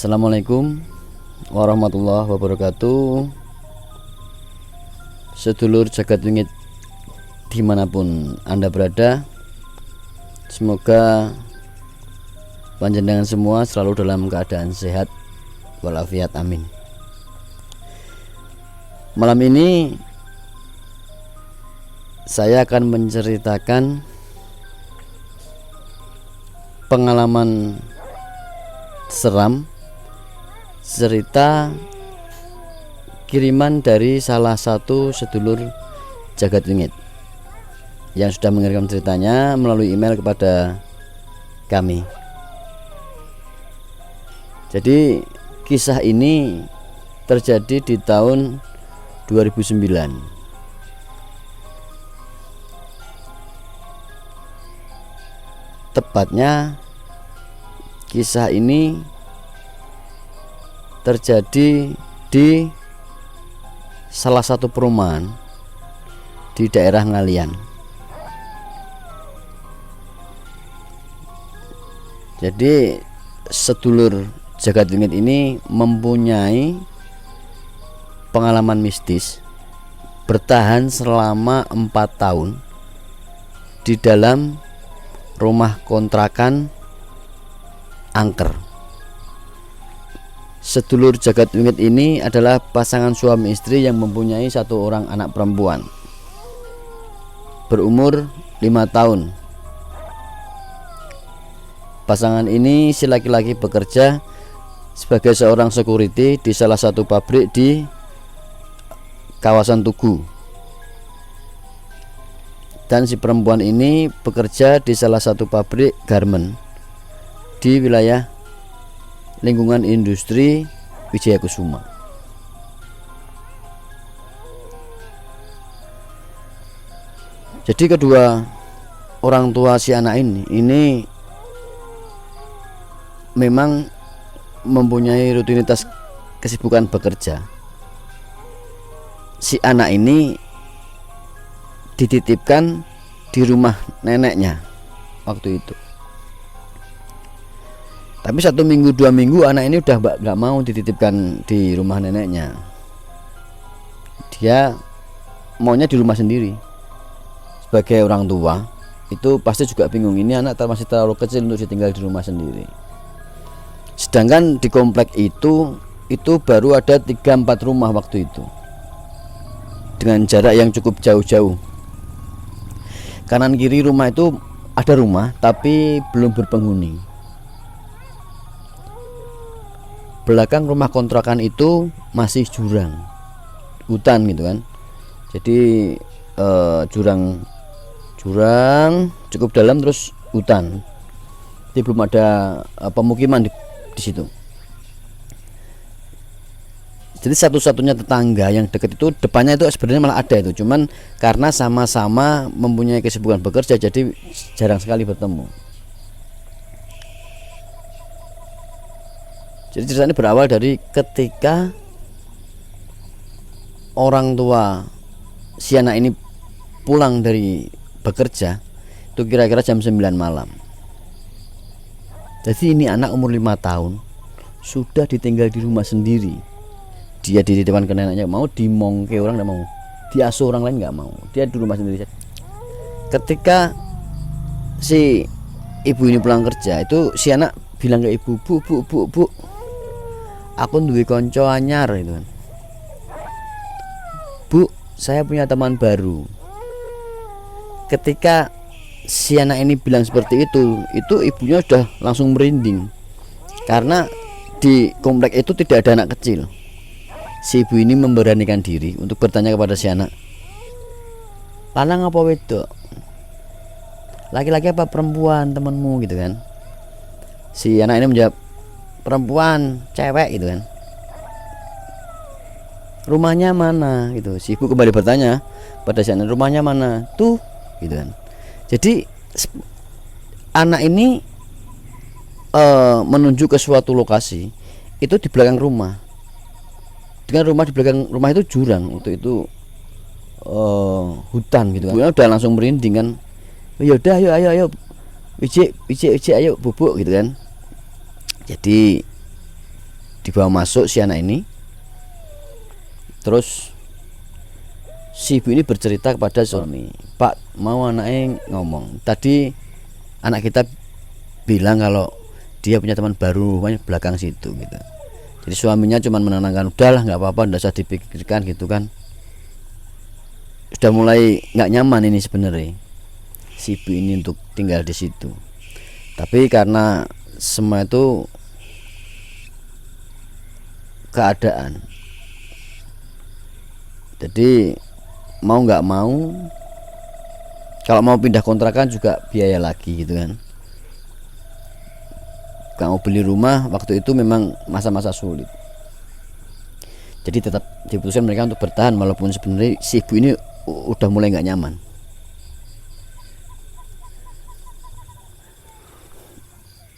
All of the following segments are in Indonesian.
Assalamualaikum warahmatullahi wabarakatuh. Sedulur jagat wingit dimanapun Anda berada, semoga panjenengan semua selalu dalam keadaan sehat walafiat, amin. Malam ini saya akan menceritakan pengalaman seram, cerita kiriman dari salah satu sedulur jagat wingit yang sudah mengirimkan ceritanya melalui email kepada kami. Jadi kisah ini terjadi di tahun 2009. Tepatnya kisah ini terjadi di salah satu perumahan di daerah Ngalian. Jadi sedulur jagat wingit ini mempunyai pengalaman mistis bertahan selama 4 tahun di dalam rumah kontrakan angker. Sedulur jagat wingit ini adalah pasangan suami istri yang mempunyai 1 orang anak perempuan berumur 5 tahun. Pasangan ini si laki-laki bekerja sebagai seorang security di salah satu pabrik di kawasan Tugu, dan si perempuan ini bekerja di salah satu pabrik garmen di wilayah lingkungan industri Wijaya Kusuma. Jadi kedua orang tua si anak ini memang mempunyai rutinitas kesibukan bekerja. Si anak ini dititipkan di rumah neneknya waktu itu. Tapi 1 minggu 2 minggu anak ini udah gak mau dititipkan di rumah neneknya. Dia maunya di rumah sendiri. Sebagai orang tua itu pasti juga bingung, ini anak masih terlalu kecil untuk ditinggal di rumah sendiri. Sedangkan di komplek itu baru ada 3-4 rumah waktu itu, dengan jarak yang cukup jauh-jauh. Kanan kiri rumah itu ada rumah tapi belum berpenghuni. Belakang rumah kontrakan itu masih jurang, hutan gitu kan. Jadi jurang cukup dalam, terus hutan. Jadi belum ada pemukiman di situ. Jadi satu-satunya tetangga yang dekat itu depannya itu sebenarnya malah ada itu, cuman karena sama-sama mempunyai kesibukan bekerja jadi jarang sekali bertemu. Jadi ceritanya berawal dari ketika orang tua si anak ini pulang dari bekerja itu kira-kira jam 9 malam. Jadi ini anak umur 5 tahun sudah ditinggal di rumah sendiri. Dia dititipkan ke neneknya, mau dimongke orang tidak mau, diasuh orang lain nggak mau, dia di rumah sendiri. Ketika si ibu ini pulang kerja itu si anak bilang ke ibu, bu, aku duwe konco anyar itu kan. Bu, saya punya teman baru. Ketika si anak ini bilang seperti itu ibunya sudah langsung merinding, karena di komplek itu tidak ada anak kecil. Si ibu ini memberanikan diri untuk bertanya kepada si anak, lanang apa wedok, laki-laki apa perempuan temanmu gitu kan. Si anak ini menjawab, perempuan, cewek gitu kan. Rumahnya mana gitu. Si ibu kembali bertanya pada si anak, rumahnya mana tuh gitu kan. Jadi anak ini menuju ke suatu lokasi itu di belakang rumah. Dengan rumah di belakang rumah itu jurang, waktu itu hutan gitu kan. Udah langsung merinding kan. Ya udah, ayo Wiji ayo bubuk gitu kan. Jadi dibawa masuk si anak ini. Terus si ibu ini bercerita kepada suami, Pak, mau anaknya ngomong, tadi anak kita bilang kalau dia punya teman baru rumahnya belakang situ gitu. Jadi suaminya cuma menenangkan, udahlah nggak apa-apa, nggak usah dipikirkan gitu kan. Sudah mulai nggak nyaman ini sebenarnya si ibu ini untuk tinggal di situ. Tapi karena semua itu keadaan, jadi mau nggak mau, kalau mau pindah kontrakan juga biaya lagi gitu kan. Kalau beli rumah waktu itu memang masa-masa sulit, jadi tetap diputuskan mereka untuk bertahan walaupun sebenarnya si ibu ini udah mulai nggak nyaman.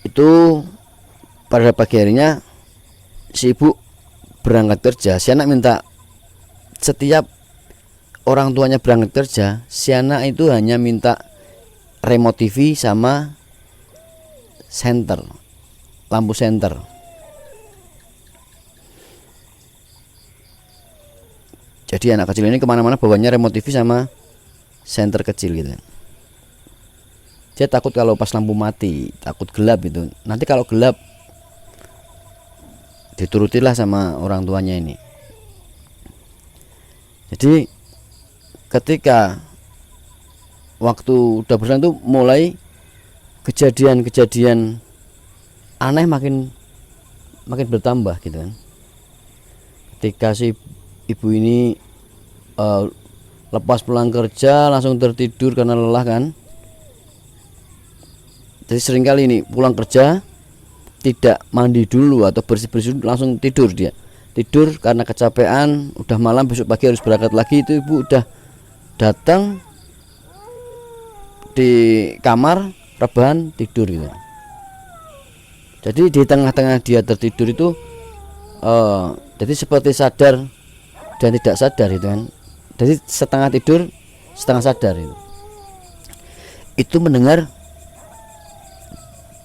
Itu pada pagi harinya si ibu berangkat kerja, si anak minta setiap orang tuanya berangkat kerja, si anak itu hanya minta remote TV sama senter, lampu senter. Jadi anak kecil ini kemana-mana bawanya remote TV sama senter kecil gitu. Dia takut kalau pas lampu mati, takut gelap gitu. Nanti kalau gelap diturutilah sama orang tuanya ini. Jadi ketika waktu udah berjalan tuh mulai kejadian-kejadian aneh makin bertambah gitu kan. Ketika si ibu ini lepas pulang kerja langsung tertidur karena lelah kan. Jadi seringkali ini pulang kerja tidak mandi dulu atau bersih-bersih langsung tidur dia. Tidur karena kecapean, udah malam, besok pagi harus berangkat lagi. Itu ibu udah datang di kamar rebahan tidur gitu. Jadi di tengah-tengah dia tertidur itu jadi seperti sadar dan tidak sadar itu kan. Jadi setengah tidur setengah sadar itu. Itu mendengar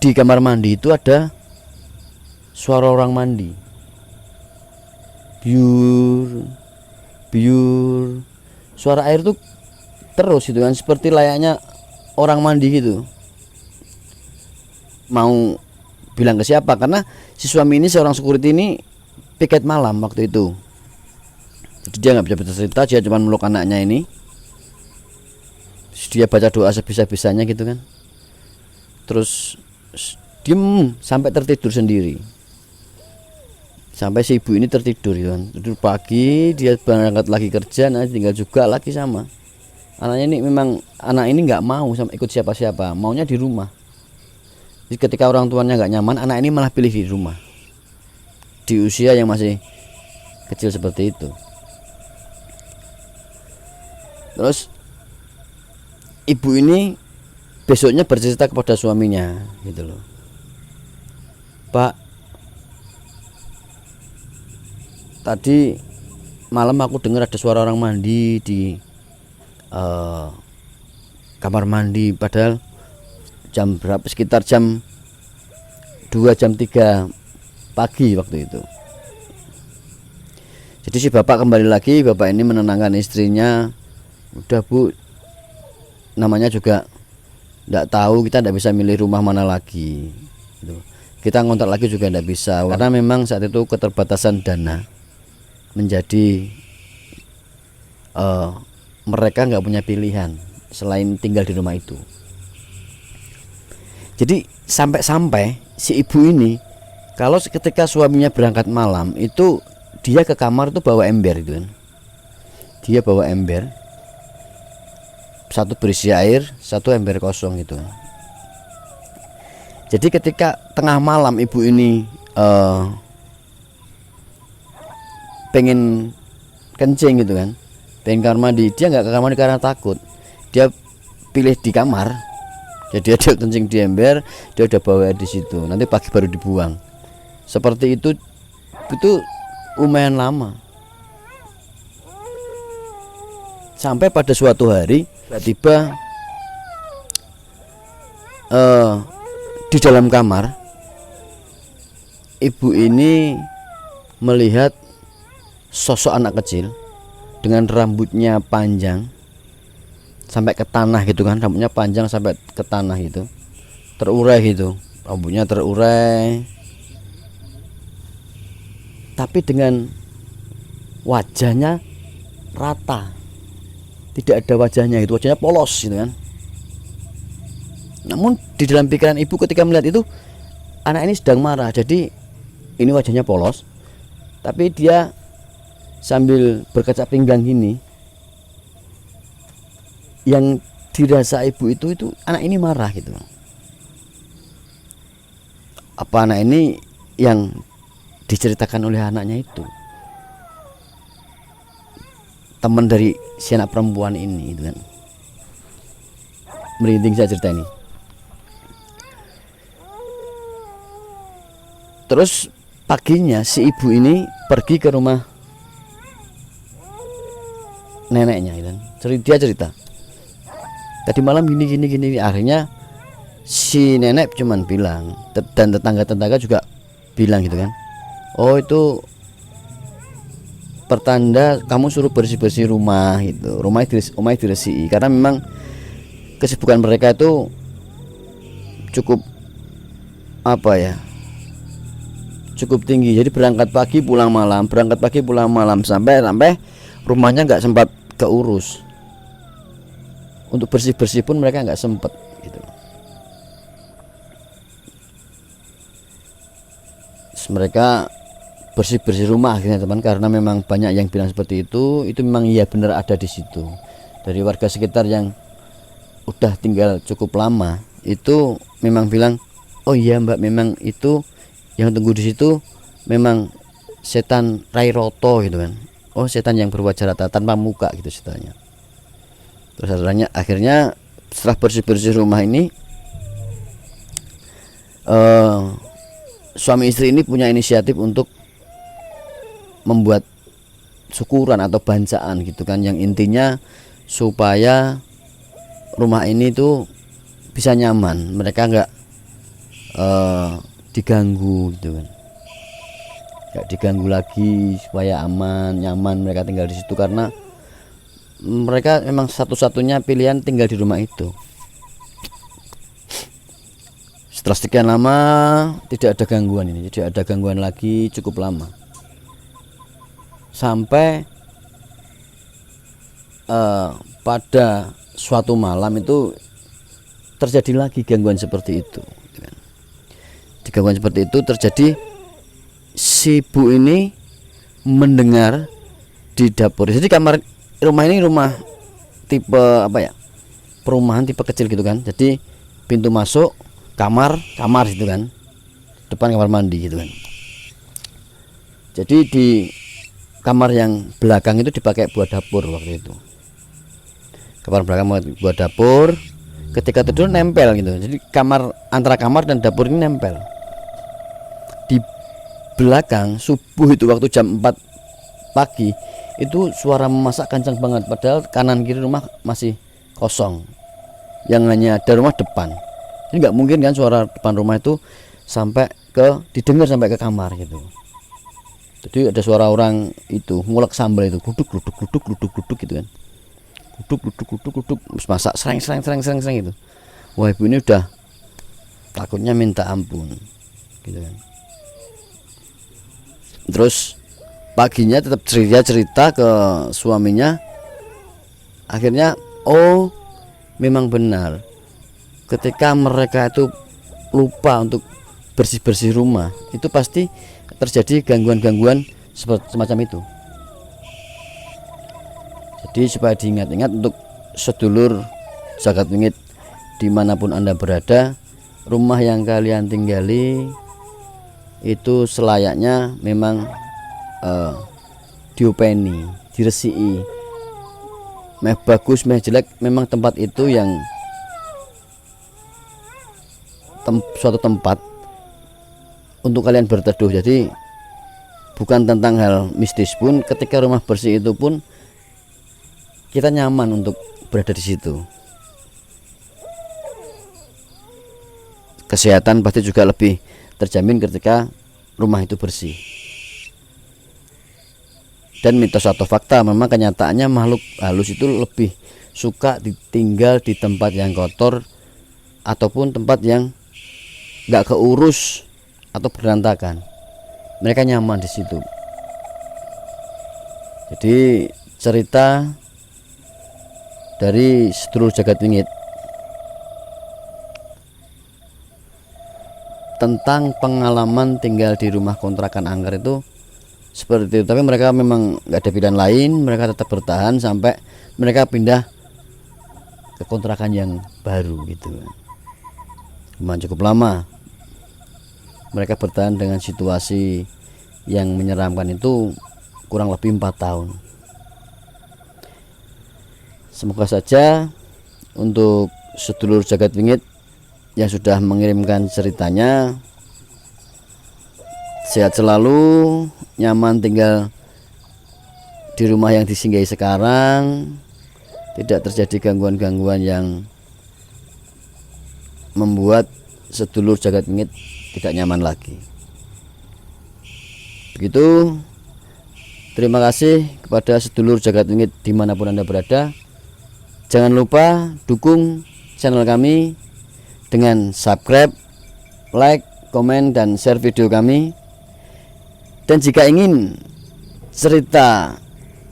di kamar mandi itu ada suara orang mandi. Biur, biur, suara air tuh terus itu kan, seperti layaknya orang mandi gitu. Mau bilang ke siapa, karena si suami ini seorang security ini piket malam waktu itu. Jadi dia nggak bisa cerita, dia cuma meluk anaknya ini. Terus dia baca doa sebisa-bisanya gitu kan. Terus diem sampai tertidur sendiri. Sampai si ibu ini tertidur gitu kan. Tidur pagi, dia berangkat lagi kerja, nanti tinggal juga lagi sama anaknya ini. Memang anak ini nggak mau sama ikut siapa-siapa, maunya di rumah. Jadi ketika orang tuanya nggak nyaman, anak ini malah pilih di rumah di usia yang masih kecil seperti itu. Terus ibu ini besoknya bercerita kepada suaminya gitu loh, Pak, tadi malam aku dengar ada suara orang mandi di kamar mandi, padahal jam berapa, sekitar jam 2 jam 3 pagi waktu itu. Jadi si bapak kembali lagi, bapak ini menenangkan istrinya, udah bu, namanya juga tidak tahu, kita tidak bisa milih rumah mana lagi gitu. Kita ngontrak lagi juga tidak bisa karena memang saat itu keterbatasan dana menjadi mereka nggak punya pilihan selain tinggal di rumah itu. Jadi sampai-sampai si ibu ini kalau ketika suaminya berangkat malam itu dia ke kamar itu bawa ember gitu kan. Dia bawa ember, satu berisi air, satu ember kosong gitu kan. Jadi ketika tengah malam ibu ini pengen kencing gitu kan, pengen kamar mandi, dia nggak ke kamar mandi karena takut. Dia pilih di kamar. Jadi dia kencing di ember, dia udah bawa di situ. Nanti pagi baru dibuang. Seperti itu lumayan lama. Sampai pada suatu hari tiba-tiba di dalam kamar ibu ini melihat sosok anak kecil dengan rambutnya panjang sampai ke tanah gitu kan, rambutnya panjang sampai ke tanah gitu, terurai gitu, rambutnya terurai, tapi dengan wajahnya rata, tidak ada wajahnya gitu, wajahnya polos gitu kan. Namun di dalam pikiran ibu ketika melihat itu, anak ini sedang marah, jadi ini wajahnya polos, tapi dia sambil berkaca pinggang gini. Yang dirasa ibu itu anak ini marah gitu. Apa anak ini yang diceritakan oleh anaknya itu teman dari si anak perempuan ini gitu kan. Merinding saya cerita ini. Terus paginya si ibu ini pergi ke rumah neneknya gitu. Dia cerita, tadi malam gini. Akhirnya si nenek cuman bilang, dan tetangga juga bilang gitu kan, oh itu pertanda kamu suruh bersih rumah gitu, rumah diresihi, karena memang kesibukan mereka itu cukup cukup tinggi. Jadi berangkat pagi pulang malam sampai rumahnya nggak sempat keurus. Untuk bersih pun mereka nggak sempat gitu. Terus mereka bersih rumah akhirnya teman, karena memang banyak yang bilang seperti itu memang iya benar ada di situ. Dari warga sekitar yang udah tinggal cukup lama itu memang bilang, oh iya mbak, memang itu yang tunggu di situ memang setan Rai Roto gitu kan. Oh setan yang berwajah rata tanpa muka gitu setannya. Terus akhirnya setelah bersih rumah ini, suami istri ini punya inisiatif untuk membuat syukuran atau bancaan gitu kan, yang intinya supaya rumah ini tuh bisa nyaman, mereka nggak diganggu gitu kan, nggak diganggu lagi, supaya aman nyaman mereka tinggal di situ, karena mereka memang satu-satunya pilihan tinggal di rumah itu. Setelah sekian lama tidak ada gangguan lagi, cukup lama, sampai pada suatu malam itu terjadi lagi gangguan seperti itu. Gangguan seperti itu terjadi, si ibu ini mendengar di dapur. Jadi rumah ini rumah tipe perumahan tipe kecil gitu kan. Jadi pintu masuk kamar gitu kan, depan kamar mandi gitu kan. Jadi di kamar yang belakang itu dipakai buat dapur waktu itu. Kamar belakang buat dapur, ketika tidur nempel gitu. Jadi antara kamar dan dapur ini nempel. Di belakang subuh itu waktu jam 4 pagi itu suara memasak kencang banget, padahal kanan kiri rumah masih kosong, yang hanya ada rumah depan. Ini nggak mungkin kan suara depan rumah itu didengar sampai ke kamar gitu. Jadi ada suara orang itu ngulek sambal itu, gluduk gitu kan, gluduk masak sereng gitu. Wah ibu ini udah takutnya minta ampun gitu kan. Terus paginya tetap cerita ke suaminya. Akhirnya oh memang benar, ketika mereka itu lupa untuk bersih rumah itu pasti terjadi gangguan semacam itu. Jadi supaya diingat-ingat untuk sedulur jagat wingit dimanapun anda berada, rumah yang kalian tinggali itu selayaknya memang diopeni, diresiki, meh bagus meh jelek, memang tempat itu yang suatu tempat untuk kalian berteduh. Jadi bukan tentang hal mistis pun, ketika rumah bersih itu pun kita nyaman untuk berada di situ. Kesehatan pasti juga lebih terjamin ketika rumah itu bersih. Dan mitos atau fakta, memang kenyataannya makhluk halus itu lebih suka tinggal di tempat yang kotor ataupun tempat yang nggak keurus atau berantakan. Mereka nyaman di situ. Jadi cerita dari sedulur jagat wingit tentang pengalaman tinggal di rumah kontrakan angker itu seperti itu. Tapi mereka memang nggak ada pilihan lain, mereka tetap bertahan sampai mereka pindah ke kontrakan yang baru gitu. Memang cukup lama mereka bertahan dengan situasi yang menyeramkan itu, kurang lebih 4 tahun. Semoga saja untuk sedulur jagat wingit yang sudah mengirimkan ceritanya sehat selalu, nyaman tinggal di rumah yang disinggahi sekarang, tidak terjadi gangguan-gangguan yang membuat sedulur jagat wingit tidak nyaman lagi. Begitu. Terima kasih kepada sedulur jagat wingit dimanapun Anda berada. Jangan lupa dukung channel kami dengan subscribe, like, komen, dan share video kami. Dan jika ingin cerita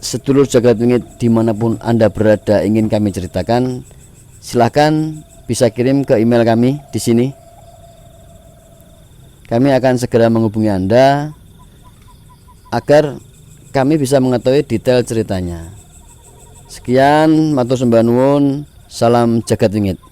sedulur jagat wingit dimanapun Anda berada ingin kami ceritakan, silahkan bisa kirim ke email kami di sini. Kami akan segera menghubungi Anda agar kami bisa mengetahui detail ceritanya. Sekian, matur sembah nuwun, salam jagat wingit.